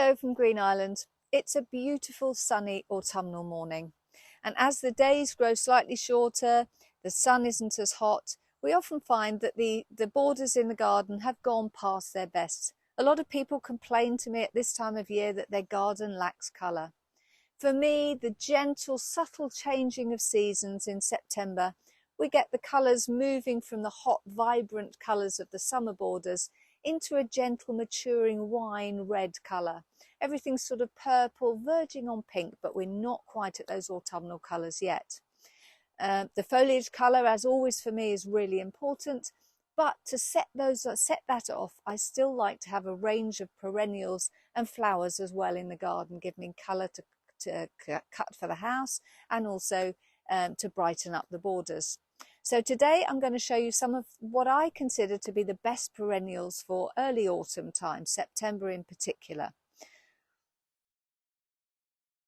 Hello from Green Island. It's a beautiful sunny autumnal morning, and as the days grow slightly shorter, the sun isn't as hot, we often find that the borders in the garden have gone past their best. A lot of people complain to me at this time of year that their garden lacks colour. For me, the gentle, subtle changing of seasons in September, we get the colours moving from the hot, vibrant colours of the summer borders into a gentle, maturing wine red colour. Everything's sort of purple, verging on pink, but we're not quite at those autumnal colours yet. The foliage colour, as always for me, is really important. But to set that off, I still like to have a range of perennials and flowers as well in the garden, giving colour to cut for the house and also to brighten up the borders. So today I'm going to show you some of what I consider to be the best perennials for early autumn time, September in particular.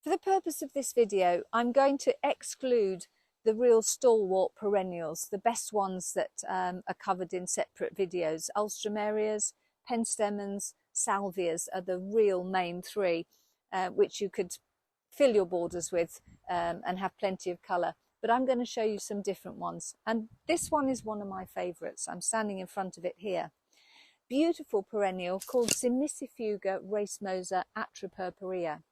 For the purpose of this video, I'm going to exclude the real stalwart perennials, the best ones that are covered in separate videos. Alströmerias, penstemons, salvias are the real main three, which you could fill your borders with and have plenty of colour. But I'm going to show you some different ones. And this one is one of my favourites. I'm standing in front of it here. Beautiful perennial called Cimicifuga racemosa atripurpurea.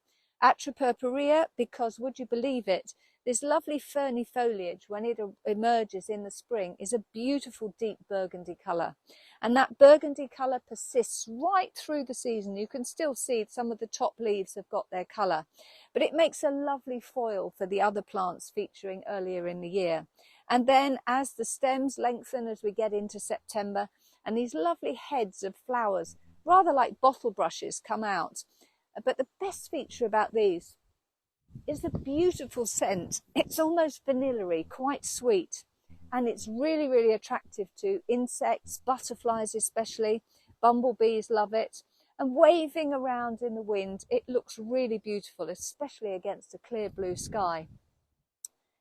Atripurpurea because, would you believe it, this lovely ferny foliage, when it emerges in the spring, is a beautiful deep burgundy colour. And that burgundy colour persists right through the season. You can still see some of the top leaves have got their colour. But it makes a lovely foil for the other plants featuring earlier in the year. And then as the stems lengthen as we get into September, and these lovely heads of flowers, rather like bottle brushes, come out. But the best feature about these is the beautiful scent. It's almost vanilla-y, quite sweet, and it's really, really attractive to insects, butterflies especially. Bumblebees love it, and waving around in the wind, it looks really beautiful, especially against a clear blue sky.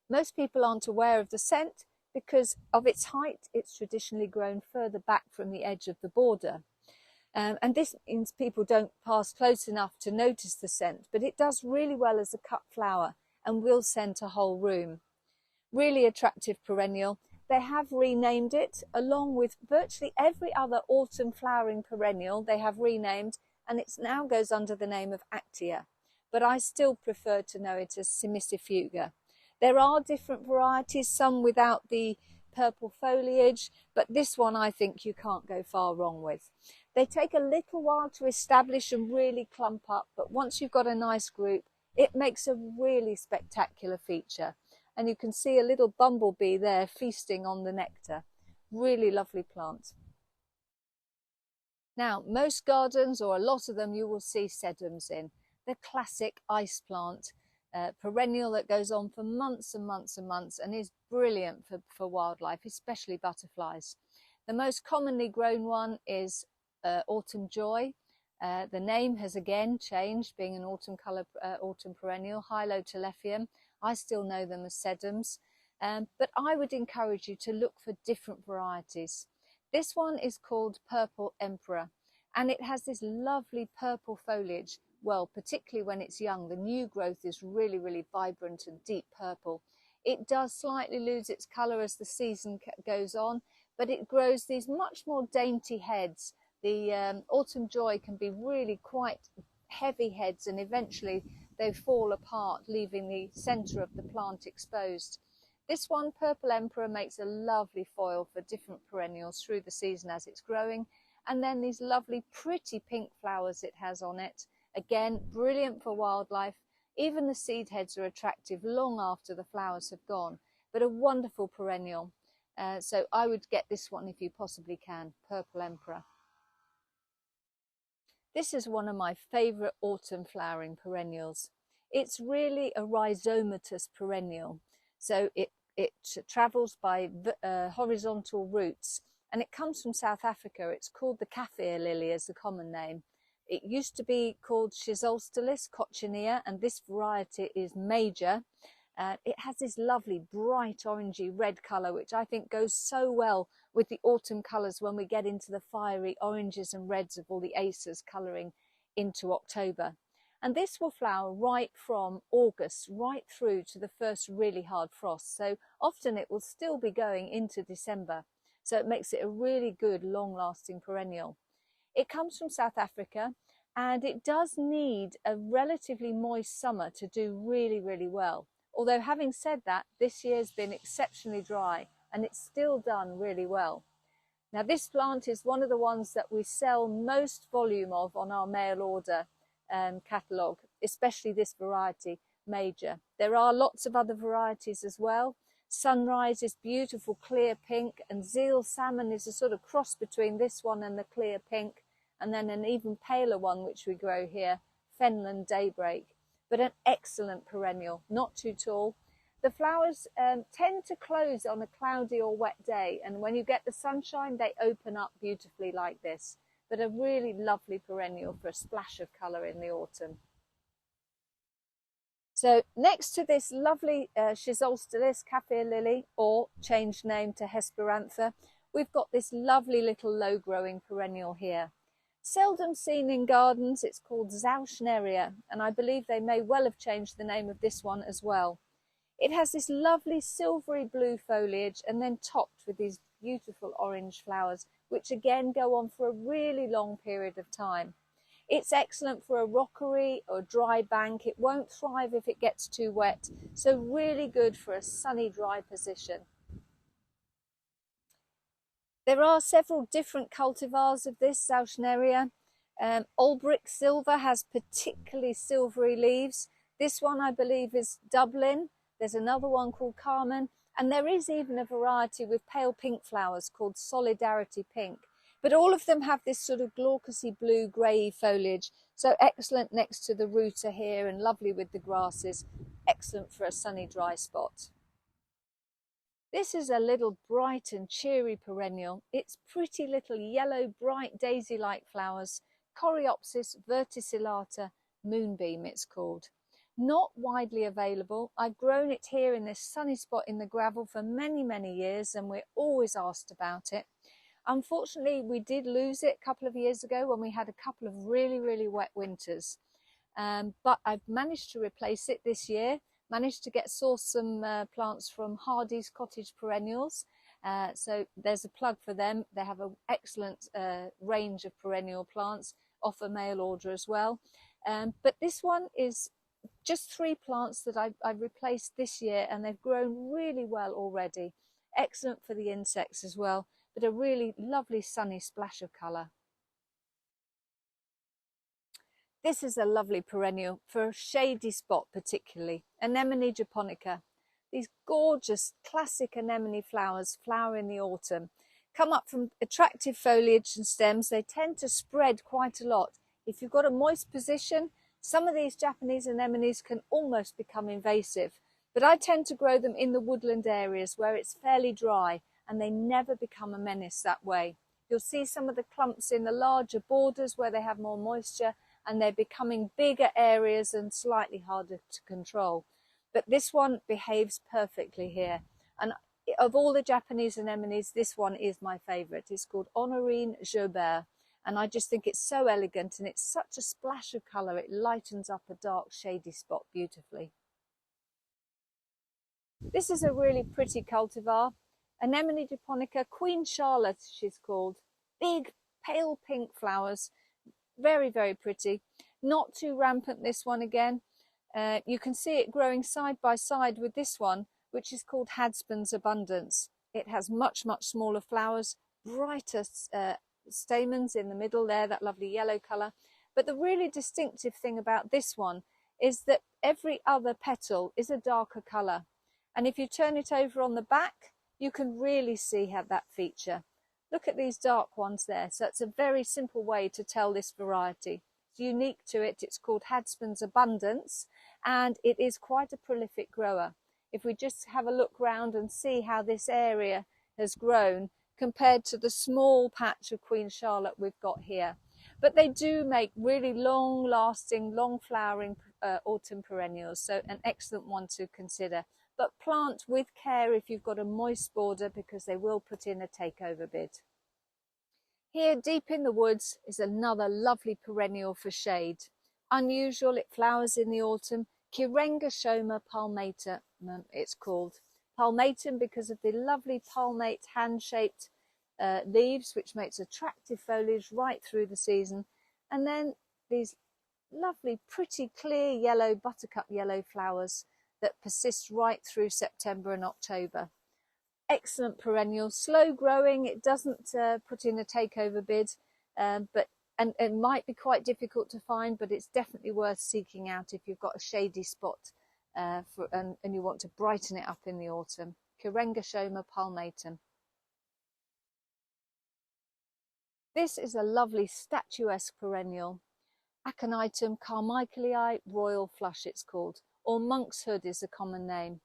Most people aren't aware of the scent because of its height. It's traditionally grown further back from the edge of the border. And this means people don't pass close enough to notice the scent, but it does really well as a cut flower and will scent a whole room. Really attractive perennial. They have renamed it, along with virtually every other autumn flowering perennial they have renamed, and it now goes under the name of Actia. But I still prefer to know it as Cimicifuga. There are different varieties, some without the purple foliage, but this one I think you can't go far wrong with. They take a little while to establish and really clump up, but once you've got a nice group, it makes a really spectacular feature. And you can see a little bumblebee there feasting on the nectar. Really lovely plant. Now, most gardens, or a lot of them, you will see sedums in. The classic ice plant, perennial that goes on for months and months and months and is brilliant for wildlife, especially butterflies. The most commonly grown one is Autumn Joy. The name has again changed, being an autumn colour, autumn perennial, Hylotelephium. I still know them as sedums, but I would encourage you to look for different varieties. This one is called Purple Emperor, and it has this lovely purple foliage. Well, particularly when it's young, the new growth is really, really vibrant and deep purple. It does slightly lose its colour as the season goes on, but it grows these much more dainty heads. The Autumn Joy can be really quite heavy heads, and eventually they fall apart, leaving the centre of the plant exposed. This one, Purple Emperor, makes a lovely foil for different perennials through the season as it's growing. And then these lovely pretty pink flowers it has on it. Again, brilliant for wildlife. Even the seed heads are attractive long after the flowers have gone, but a wonderful perennial. So I would get this one if you possibly can, Purple Emperor. This is one of my favourite autumn flowering perennials. It's really a rhizomatous perennial, so it travels by horizontal roots, and it comes from South Africa. It's called the Kaffir lily as the common name. It used to be called Schizolstelis coccinea, and this variety is major. It has this lovely bright orangey red colour, which I think goes so well with the autumn colours when we get into the fiery oranges and reds of all the acers colouring into October. And this will flower right from August right through to the first really hard frost. So often it will still be going into December. So it makes it a really good long-lasting perennial. It comes from South Africa and it does need a relatively moist summer to do really, really well. Although having said that, this year's been exceptionally dry and it's still done really well. Now this plant is one of the ones that we sell most volume of on our mail order catalogue, especially this variety, Major. There are lots of other varieties as well. Sunrise is beautiful clear pink, and Zeal Salmon is a sort of cross between this one and the clear pink, and then an even paler one which we grow here, Fenland Daybreak. But an excellent perennial, not too tall. The flowers tend to close on a cloudy or wet day, and when you get the sunshine they open up beautifully like this. But a really lovely perennial for a splash of colour in the autumn. So next to this lovely Schizolstelis Kaffir lily, or changed name to Hesperantha, we've got this lovely little low-growing perennial here. Seldom seen in gardens, it's called Zauschneria, and I believe they may well have changed the name of this one as well. It has this lovely silvery blue foliage and then topped with these beautiful orange flowers, which again go on for a really long period of time. It's excellent for a rockery or dry bank. It won't thrive if it gets too wet, so really good for a sunny, dry position. There are several different cultivars of this Zauschneria. Albrick Silver has particularly silvery leaves. This one I believe is Dublin. There's another one called Carmen, and there is even a variety with pale pink flowers called Solidarity Pink. But all of them have this sort of glaucous blue grey foliage, so excellent next to the rooter here and lovely with the grasses, excellent for a sunny dry spot. This is a little bright and cheery perennial. It's pretty little yellow, bright daisy-like flowers, Coreopsis verticillata moonbeam it's called. Not widely available. I've grown it here in this sunny spot in the gravel for many, many years, and we're always asked about it. Unfortunately, we did lose it a couple of years ago when we had a couple of really, really wet winters. But I've managed to replace it this year, managed to source some plants from Hardy's Cottage Perennials. So there's a plug for them. They have an excellent range of perennial plants, offer mail order as well. But this one is just 3 plants that I've replaced this year, and they've grown really well already. Excellent for the insects as well, but a really lovely sunny splash of colour. This is a lovely perennial for a shady spot particularly, Anemone japonica. These gorgeous classic anemone flowers flower in the autumn, come up from attractive foliage and stems. They tend to spread quite a lot. If you've got a moist position, some of these Japanese anemones can almost become invasive, but I tend to grow them in the woodland areas where it's fairly dry, and they never become a menace that way. You'll see some of the clumps in the larger borders where they have more moisture, and they're becoming bigger areas and slightly harder to control. But this one behaves perfectly here. And of all the Japanese anemones, this one is my favourite. It's called Honorine Gerbert. And I just think it's so elegant, and it's such a splash of colour. It lightens up a dark, shady spot beautifully. This is a really pretty cultivar. Anemone japonica, Queen Charlotte she's called. Big, pale pink flowers. Very, very pretty. Not too rampant, this one again. You can see it growing side by side with this one, which is called Hadspan's Abundance. It has much, much smaller flowers, brighter stamens in the middle there, that lovely yellow colour. But the really distinctive thing about this one is that every other petal is a darker colour. And if you turn it over on the back, you can really see that feature. Look at these dark ones there. So it's a very simple way to tell this variety. It's unique to it. It's called Hadspan's Abundance, and it is quite a prolific grower. If we just have a look round and see how this area has grown compared to the small patch of Queen Charlotte we've got here. But they do make really long-lasting, long-flowering autumn perennials, so an excellent one to consider. But plant with care if you've got a moist border, because they will put in a takeover bid. Here deep in the woods is another lovely perennial for shade. Unusual, it flowers in the autumn. Shoma palmatum, it's called. Palmatum because of the lovely palmate hand-shaped leaves, which makes attractive foliage right through the season. And then these lovely, pretty, clear yellow, buttercup yellow flowers that persist right through September and October. Excellent perennial, slow growing. It doesn't put in a takeover bid, but it might be quite difficult to find, but it's definitely worth seeking out if you've got a shady spot and you want to brighten it up in the autumn. Shoma palmatum. This is a lovely statuesque perennial. Aconitum carmichaelii royal flush it's called, or monk's hood is a common name.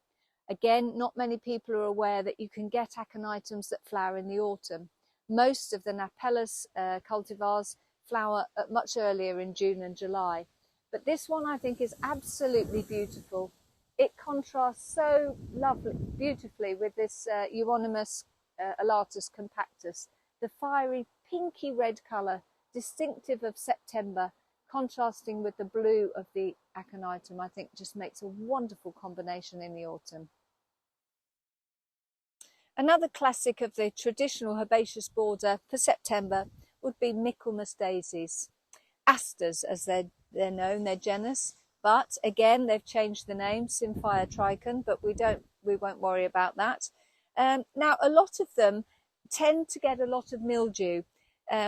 Again, not many people are aware that you can get aconitums that flower in the autumn. Most of the Napellus cultivars flower much earlier in June and July. But this one I think is absolutely beautiful. It contrasts so beautifully with this Euonymus alatus compactus. The fiery pinky red colour, distinctive of September, contrasting with the blue of the aconitum, I think just makes a wonderful combination in the autumn. Another classic of the traditional herbaceous border for September would be Michaelmas daisies. Asters, as they're known, they're genus, but again they've changed the name, Symphia tricon, but we won't worry about that. Now a lot of them tend to get a lot of mildew,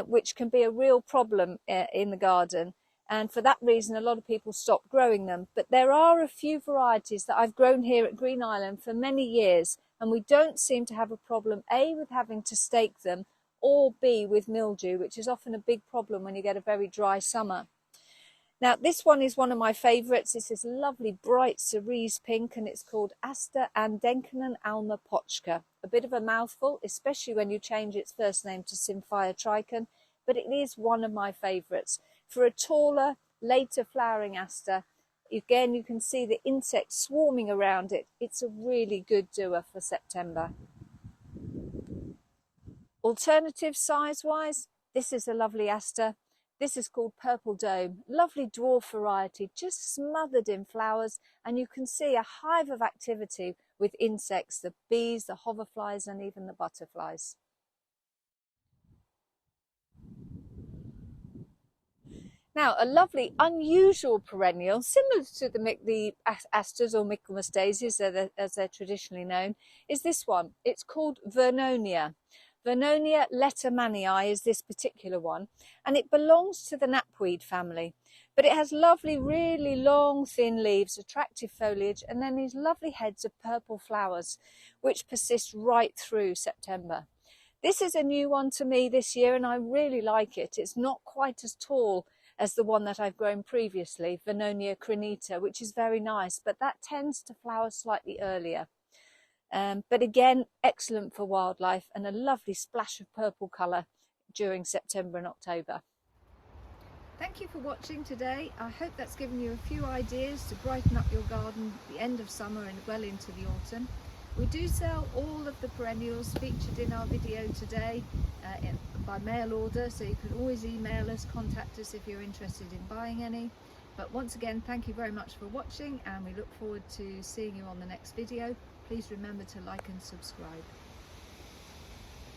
which can be a real problem in the garden. And for that reason, a lot of people stop growing them. But there are a few varieties that I've grown here at Green Island for many years, and we don't seem to have a problem, A, with having to stake them, or B, with mildew, which is often a big problem when you get a very dry summer. Now, this one is one of my favourites. This is lovely bright cerise pink, and it's called Aster Andenkenen Alma Pochka. A bit of a mouthful, especially when you change its first name to Symphia tricon, but it is one of my favourites. For a taller, later flowering aster, again you can see the insects swarming around it. It's a really good doer for September. Alternative size-wise, this is a lovely aster. This is called Purple Dome, lovely dwarf variety, just smothered in flowers, and you can see a hive of activity with insects, the bees, the hoverflies, and even the butterflies. Now, a lovely, unusual perennial, similar to the asters or Michaelmas daisies, as they're traditionally known, is this one. It's called Vernonia. Vernonia lettermanii is this particular one, and it belongs to the knapweed family. But it has lovely, really long, thin leaves, attractive foliage, and then these lovely heads of purple flowers, which persist right through September. This is a new one to me this year, and I really like it. It's not quite as tall as the one that I've grown previously, Vernonia crinita, which is very nice, but that tends to flower slightly earlier. But again, excellent for wildlife and a lovely splash of purple colour during September and October. Thank you for watching today. I hope that's given you a few ideas to brighten up your garden at the end of summer and well into the autumn. We do sell all of the perennials featured in our video today by mail order, so you can always email us, contact us if you're interested in buying any. But once again, thank you very much for watching, and we look forward to seeing you on the next video. Please remember to like and subscribe.